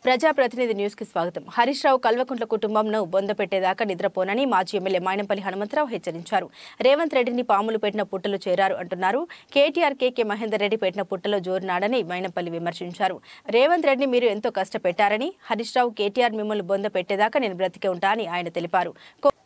ప్రజాప్రతినిధి న్యూస్ కి స్వాగతం. హరీష్ రావు కల్వకుంట్ల కుటుంబంను బొందపెట్టేదాకా నిద్రపోనని మాజీ ఎమ్మెల్యే మైనంపల్లి హనుమంతరావు హెచ్చరించారు. రేవంత్ రెడ్డిని పాములు పెట్టిన పుట్టలు చేరారు అంటున్నారు. కేటీఆర్ కేకే మహేందర్ రెడ్డి పెట్టిన పుట్టలో జోరునాడని మైనంపల్లి విమర్శించారు. రేవంత్ రెడ్డిని మీరు ఎంతో కష్టపెట్టారని, హరీష్ రావు కేటీఆర్ మిమ్మల్ని బొంద పెట్టేదాకా నేను బ్రతికే ఉంటా అని ఆయన తెలిపారు.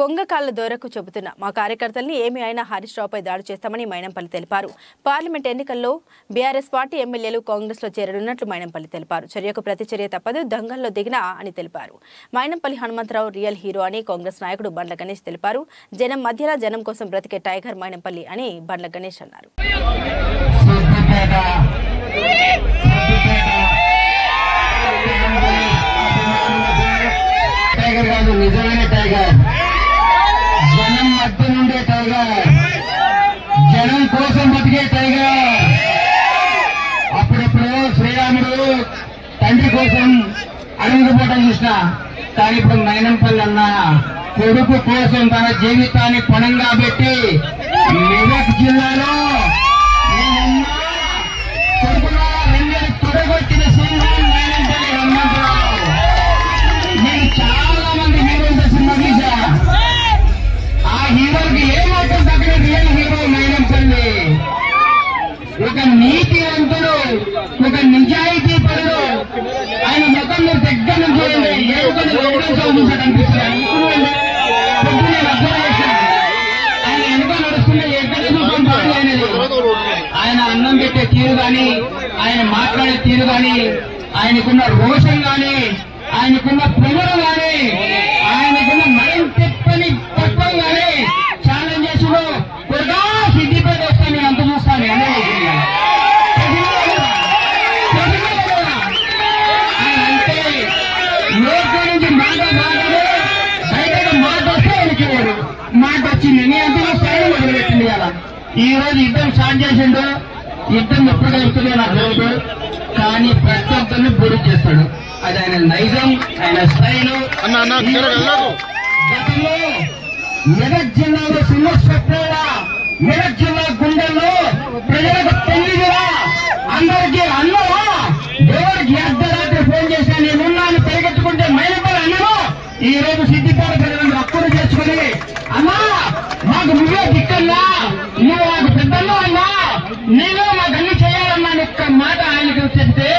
కొంగకాళ్ల దొరకు చెబుతున్న మా కార్యకర్తల్ని ఏమి అయినా హరీష్ రావుపై దాడి చేస్తామని మైనంపల్లి తెలిపారు. పార్లమెంట్ ఎన్నికల్లో బీఆర్ఎస్ పార్టీ ఎమ్మెల్యేలు కాంగ్రెస్ లో చేరనున్నట్లు మైనంపల్లి తెలిపారు. చర్యకు ప్రతి చర్య తప్పదు, దంగల్లో దిగినా అని తెలిపారు. మైనంపల్లి హనుమంతరావు రియల్ హీరో అని కాంగ్రెస్ నాయకుడు బండ్ల గణేష్ తెలిపారు. జనం మధ్యలో జనం కోసం బ్రతికే టైగర్ మైనంపల్లి అని బండ్ల గణేష్ అన్నారు. టైగర్ కాదు, నిజమైన టైగర్, జనం మధ్య నుండే టైగర్, జనం కోసం బతికే టైగర్. అప్పుడప్పుడు శ్రీరాముడు తండ్రి కోసం అడుగుపోవటం చూసిన, కానీ ఇప్పుడు మైనంపల్లి అన్న కొడుకు కోసం తన జీవితాన్ని పణంగా పెట్టి మెదక్ జిల్లాలో కొడుకులో రెండేళ్ళు తొడగొట్టిన సింహం మైనంపల్లి హనుమంతరావు. నేను చాలా మంది హీరోలతో సినిమా తీశా, ఆ హీరోకి ఏమాత్రం తగ్గని రియల్ హీరో మైనంపల్లి. ఒక నీతివంతుడు, ఒక నిజాయితీ పరుడు. ఆయన మొత్తం మీరు దగ్గర నుంచి చూడండి, ఏ ఒకటి కనిపిస్తున్నాయి. పొద్దున్నే అర్థం చేశాను, ఆయన వెనుక నడుస్తుంటే ఎక్కడ చూసాం పాడు అనేది. ఆయన అన్నం పెట్టే తీరు కానీ, ఆయన మాట్లాడే తీరు కానీ, ఆయనకున్న రోషం కానీ, ఆయనకున్న పొగరు కానీ, ఆయనకున్న మరం తిప్పని తత్వం కానీ ఛాలెంజ్ చేసుడు కొడుగా సిద్ధిపేట వస్తాను, నేను అంత చూస్తాను అనే నుంచి మాట బయట మాట వస్తే వెనకేవాడు, మాట వచ్చింది నీ అంత స్థాయి మొదలుపెట్టింది కదా. ఈ రోజు యుద్ధం స్టార్ట్ చేసిండు. యుద్ధం ఎప్పుడు కలుగుతుందో నాకు తెలియదు, కానీ ప్రతి ఒక్కరిని బొడి చేస్తాడు. అది ఆయన నైజం, ఆయన స్టైలు. గతంలో మెదక్ జిల్లాలో సింహస్వప్నంగా, మెదక్ జిల్లా గుండెల్లో ప్రజలకు పెళ్లిగా, అందరికీ అన్నవా, ఎవరికి అర్ధరాత్రి ఫోన్ చేసినా నేనున్నాను పరిగెత్తుకుంటే మైనంపల్లి అన్నను ఈ రోజు సిద్ధిపేట ప్రజలను అప్పుడు చేసుకుని, అన్నా మాకు నువ్వే దిక్కన్నా, నువ్వు మాకు పెద్దన్నా అన్నా, నీవే మాకు అన్ని చేయాలన్నా ఒక్క మాట ఆయనకు చెప్తే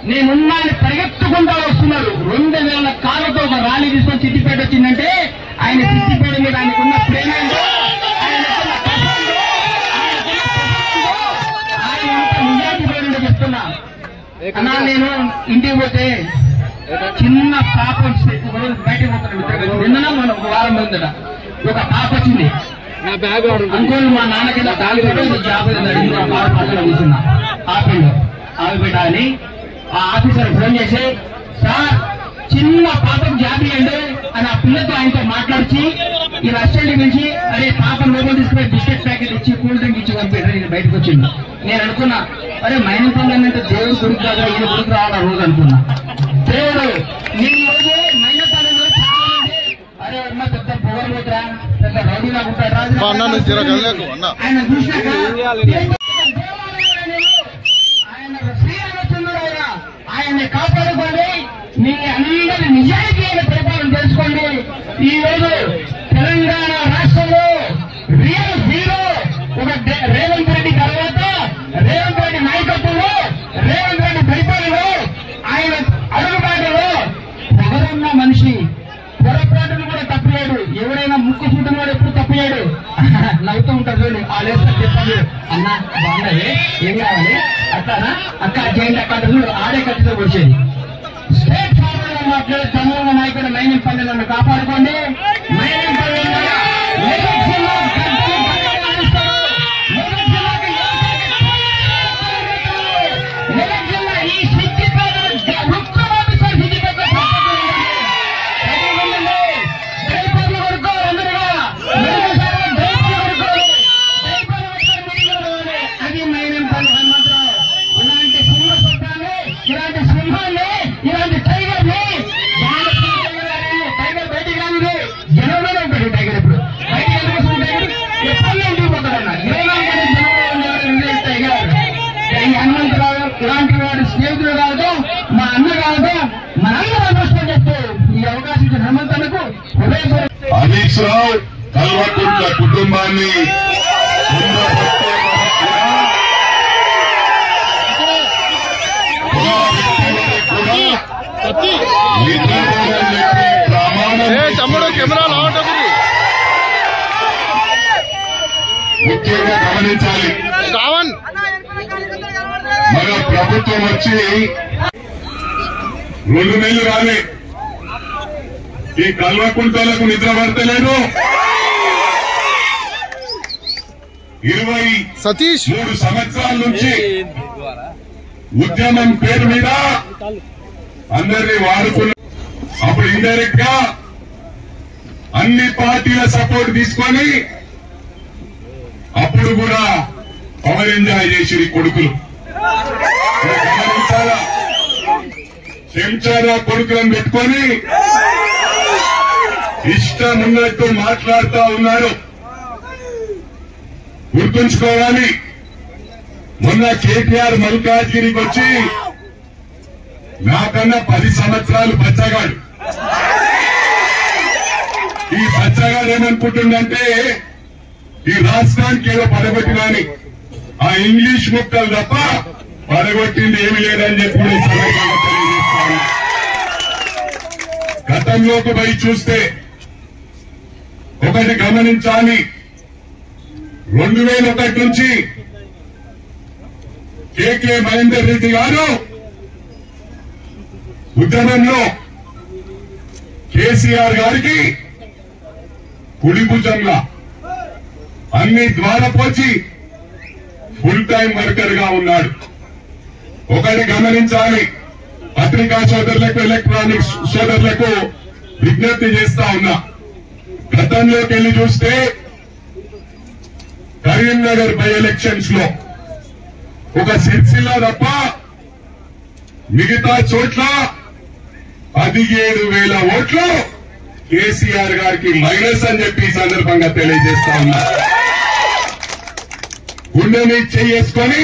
నేనున్నాను పరిగెత్తుకుంటా వస్తున్నారు. 2000 కాళ్ళతో ఒక ర్యాలీ తీసుకొని సిద్ధిపేట వచ్చిందంటే ఆయన సిద్ధిపేట మీద ఆయనకున్న ప్రేమ, చెప్తున్నా అన్నా. నేను ఇంటికి పోతే చిన్న పాప బయటకు పోతాను. నిన్న మనం ఒక వారం ముందట ఒక పాప వచ్చింది. అంకుల్ మా నాన్నకి జాబ్ కూర్చున్నా ఆపిల్లో ఆపిబిడ్డ అని ఆ ఆఫీసర్ ఫోన్ చేసి, సార్ చిన్న పాపకు జాబ్ ఇవ్వండి అని ఆ పిల్లతో ఆయనతో మాట్లాడిచి ఈ రెస్టారెంట్ పిలిచి, అరే పాప లోపల తీసుకుపోయి బిస్కెట్ ప్యాకెట్ ఇచ్చి కూల్ డ్రింక్ ఇచ్చి పంపారు. నేను బయటకు వచ్చింది. నేను అనుకున్నా, అరే మైనంపల్లి అంటే దేవుడు గుడికి కాదు, ఈయన గుడికి రావాలా రోజు అనుకున్నా. దేవుడు నేను రోజు మైనంపల్లిలో చాలా మంది అరే అమ్మ పెద్ద పొగరు పోతురా, పెద్ద రౌడీలా ఉంటాడు ఆయన చూసినాక ఆయన శ్రీరామచంద్రుడు, ఆయన్ని కాపాడుకోండి, మీ అందరి నిజాయితీ అయిన పరిపాలన తెలుసుకోండి. ఈ రోజు తెలంగాణ రాష్ట్రంలో రియల్ హీరో ఒక రేవంత్ రెడ్డి తర్వాత, రేవంత్ రెడ్డి నాయకత్వంలో, రేవంత్ రెడ్డి పరిపాలనలో, ఆయన అడుగుబాటులో పొగరున్న మనిషి, పొరపాటును కూడా తప్పలేడు. ఎవరైనా ముక్కు చూడడం వాడు ఎప్పుడు తప్పలేడు. నవ్వుతూ ఉంటారు చూడండి, వాళ్ళు వేస్తారు చెప్పండి, అన్న బాగున్నది ఏం కావాలి అట్లానా అక్క చేయండి అక్క చూడు, ఆడే కత్తితో వచ్చేది. స్టేట్ ఫార్వర్డ్ గా మాట్లాడే తమ్ముడు నాయకుడు మైనంపల్లి నన్ను కాపాడుకోండి. మైనంపల్లి ఈ సిద్ధిపేట అది మైనంపల్లి హనుమంతరావు. ఇలాంటి సింహ స్వప్నాన్ని, ఇలాంటి సింహాన్ని, ఇలాంటి టైగర్ ని టైగర్ బయటికి రాదు, జనంలోనే ఉంటాడు టైగర్. ఇప్పుడు హరీష్ రావు కల్వకుంట్ల కుటుంబాన్ని ముఖ్యంగా గమనించాలి. మన ప్రభుత్వం వచ్చి 2 నెలలు రాలే, ఈ కల్వకుంట్లకు నిద్ర పడతలేదు. 23 సంవత్సరాల నుంచి ఉద్యమం పేరు మీద అందరినీ వాడుకున్న, అప్పుడు ఇండైరెక్ట్ గా అన్ని పార్టీల సపోర్ట్ తీసుకొని అప్పుడు కూడా పవర్ ఎంజాయ్ చేసి కొడుకులు గమనించాలా. చెంచారా కొడుకులను పెట్టుకొని ఇష్టం ఉన్నట్టు మాట్లాడుతూ ఉన్నారు. గుర్తుంచుకోవాలి, మొన్న కేటీఆర్ మల్కాజ్గిరికి వచ్చి నాకన్నా 10 సంవత్సరాలు బచ్చగాడు. ఈ బచ్చగాడు ఏమనుకుంటుందంటే ఈ రాష్ట్రానికి ఏదో పడగొట్టినాని, ఆ ఇంగ్లీష్ ముక్కలు తప్ప పడగొట్టింది ఏమి లేదని చెప్పి ఈ సందర్భంగా తెలియజేస్తాను. గతంలోకి పోయి చూస్తే ఒకటి గమనించాలి, 2001 నుంచి కేకే మహేందర్ రెడ్డి గారు ఉద్యమంలో కేసీఆర్ గారికి కుడి భుజంగా అన్ని ద్వారపోచి ఫుల్ టైం వర్కర్ గా ఉన్నాడు. ఒకటి గమనించాలి, పత్రికా సోదరులకు ఎలక్ట్రానిక్స్ సోదరులకు విజ్ఞప్తి చేస్తా ఉన్నా. గతంలోకి వెళ్లి చూస్తే కరీంనగర్ బై ఎలక్షన్స్ లో ఒక సిరిసిల్ల తప్ప మిగతా చోట్ల 17,000 ఓట్లు కేసీఆర్ గారికి మైనస్ అని చెప్పి ఈ సందర్భంగా తెలియజేస్తా ఉన్నా. గుండెని చేసుకొని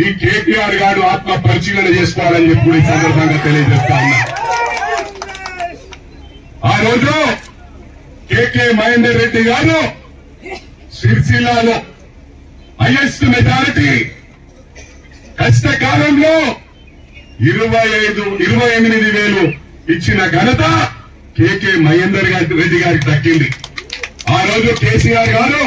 ఈ కేటీఆర్ గారు ఆత్మ పరిశీలన చేసుకోవాలని చెప్పి ఈ సందర్భంగా తెలియజేస్తా ఉన్నా. ఆ రోజు కేకే మహేందర్ రెడ్డి గారు సిరిసిల్లాలో హైయెస్ట్ మెజారిటీ కష్టకాలంలో 28,000 ఇచ్చిన ఘనత కేకే మహేందర్ రెడ్డి గారికి దక్కింది. ఆ రోజు కేసీఆర్ గారు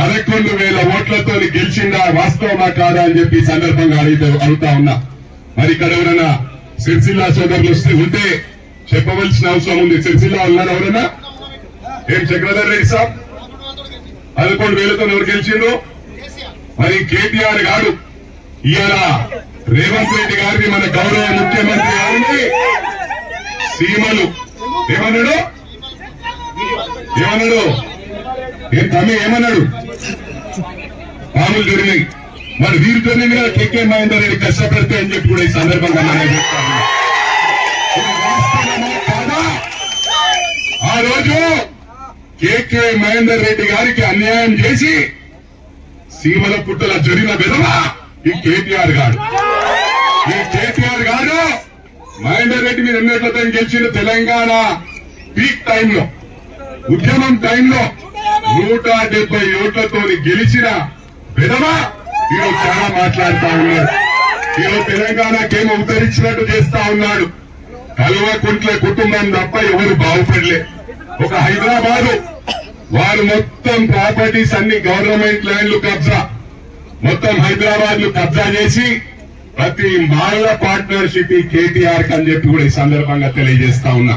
11,000 ఓట్లతో గెలిచిందా, వాస్తవమా కాదా అని చెప్పి ఈ సందర్భంగా అడుగుతా ఉన్నా. మరి ఇక్కడ ఎవరైనా సిరిసిల్ల సోదరులు ఉంటే చెప్పవలసిన అవసరం ఉంది. సిరిసిల్ల ఉన్నారు ఎవరైనా? ఏం చక్రధర్ రెడ్డి సాబ్ 11,000తో ఎవరు గెలిచిండ్రు? మరి కేటీఆర్ గారు ఇవాళ రేవంత్ రెడ్డి గారిని, మన గౌరవ ముఖ్యమంత్రి గారిని సీమలు ఏమన్నాడు ఏం తమ్మి ఏమన్నాడు? పాములు జరిగినాయి. మరి వీరు జరిగిన కేకే మహేందర్ రెడ్డి కష్టపడితే అని చెప్పి కూడా ఈ సందర్భంగా మనం చెప్తాను. ఆ రోజు కేకే మహేందర్ రెడ్డి గారికి అన్యాయం చేసి సీమల పుట్టల జరిగిన విధవ ఈ కేటీఆర్ గారు. ఈ కేటీఆర్ గారు మహేందర్ రెడ్డి మీద ఎన్నికలతో గెలిచిన తెలంగాణ పీక్ టైంలో, ఉద్యమం టైంలో 170 ఓట్లతో గెలిచిన విధవ ఈరోజు చాలా మాట్లాడుతా ఉన్నాడు. ఈరోజు తెలంగాణకేమో ఉద్ధరించినట్టు చేస్తా ఉన్నాడు. కల్వకుంట్ల కుటుంబం తప్ప ఎవరు బాగుపడలే. ఒక హైదరాబాదు వారు మొత్తం ప్రాపర్టీస్ అన్ని గవర్నమెంట్ ల్యాండ్లు కబ్జా, మొత్తం హైదరాబాద్ లు కబ్జా చేసి ప్రతి మాళ్ల పార్ట్నర్షిప్ కేటీఆర్ అని చెప్పి కూడా ఈ సందర్భంగా తెలియజేస్తా ఉన్నా.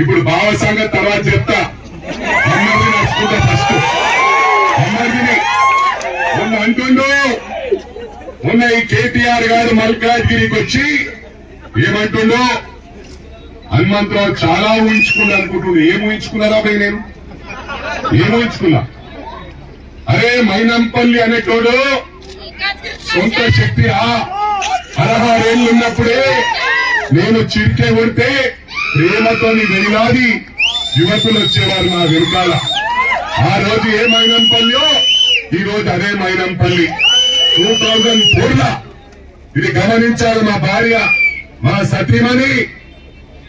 ఇప్పుడు భావ సంగతి తర్వాత చెప్తా. అమ్మర్ది నడుచుకుంటా ఫస్ట్. అమ్మర్దిని మొన్న అంటుండో, మొన్న ఈ కేటీఆర్ గారు మల్కాజ్గిరికి వచ్చి ఏమంటుండో, హనుమంతరావు చాలా ఊహించుకున్నా అనుకుంటుండే. ఏం ఊహించుకున్నారా భయ్? నేను ఏం ఊహించుకున్నా? అరే మైనంపల్లి అనేటోడు సొంత శక్తి 16 ఏళ్ళు ఉన్నప్పుడే నేను చిరికే కొడితే ప్రేమతోని వెలినాది యువకులు వచ్చేవారు నా వెనుకాల. ఆ రోజు ఏ మైనంపల్లియో ఈ రోజు అదే మైనంపల్లి. 2004 ఇది గమనించారు. మా భార్య, మా సతీమణి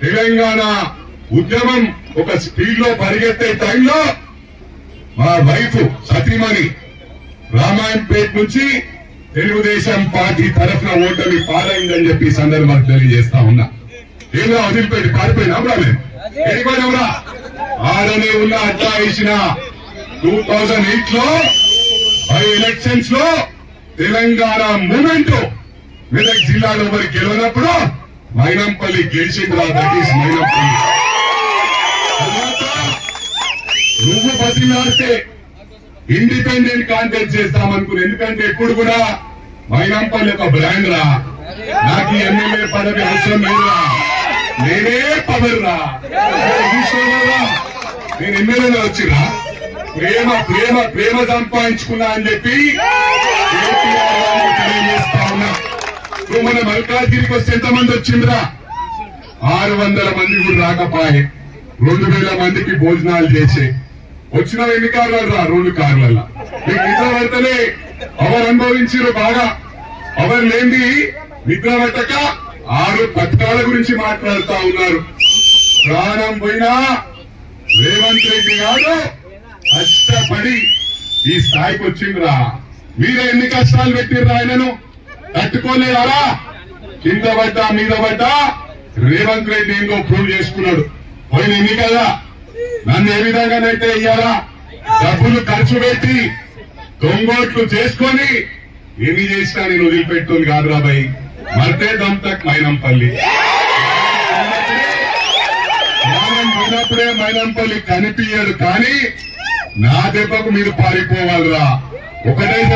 తెలంగాణ ఉద్యమం ఒక స్పీడ్ లో పరిగెత్తే టైంలో మా వైఫ్ సతీమణి రామాయంపేట నుంచి తెలుగుదేశం పార్టీ తరఫున ఓటమి పాలైందని చెప్పి సందర్భాన్ని తెలియజేస్తా ఉన్నా. ఏదో వదిలిపెట్టి పారిపోయినా రాలేదు వెళ్ళిపోయినవరా ఆడనే ఉన్న అడ్డా వేసిన 2008 లో బై ఎలక్షన్స్ లో తెలంగాణ మూమెంట్ మెదక్ జిల్లాలో మరి గెలవనప్పుడు మైనంపల్లి గెలిచింది. That is Mynampally. నువ్వు బతిలాడితే ఇండిపెండెంట్ కాంటెస్ట్ చేస్తామనుకుని, ఎందుకంటే ఎప్పుడు కూడా మైనంపల్లి ఒక బ్రాండ్ రా, నాకు ఎమ్మెల్యే పదవి అవసరం లేదురా, నేనే పవర్ రా, నేను ఎమ్మెల్యేలో వచ్చిరా, ప్రేమ ప్రేమ ప్రేమ సంపాదించుకున్నా అని చెప్పి తెలియజేస్తా ఉన్నా. నువ్వు మన మల్కాజ్గిరికి వస్తే ఎంతమంది వచ్చిందిరా? 600 మంది కూడా రాకపోయే, 2000 మందికి భోజనాలు చేసే వచ్చిన ఎన్ని కార్లు రా? 2 కార్లలో. మీకు నిద్ర పడితేనే పవర్ అనుభవించారు బాగా. పవర్ లేని నిద్ర పట్టక 6 పథకాల గురించి మాట్లాడుతా ఉన్నారు. ప్రాణం పోయినా రేవంత్ రెడ్డి గారు కష్టపడి ఈ స్థాయికి వచ్చిందిరా. మీరే ఎన్ని కష్టాలు పెట్టిర్రా? ఆయనను తట్టుకోలేరా? కింద పడ్డా మీద పడ్డా రేవంత్ రెడ్డి ఏందో ప్రూవ్ చేసుకున్నాడు. పోయిన ఎన్నికల్లా నన్ను ఏ విధంగానైతే ఇయ్యాలా డబ్బులు ఖర్చు పెట్టి దొంగోట్లు చేసుకొని ఎన్ని చేసినా నేను వదిలిపెట్టుని కాదు రాబాయి. మర్తే దమ్ తక్ మైనంపల్లి. పోయినప్పుడే మైనంపల్లి కనిపించాడు, కానీ నా దెబ్బకు మీరు పారిపోవాలిరా. ఒకటే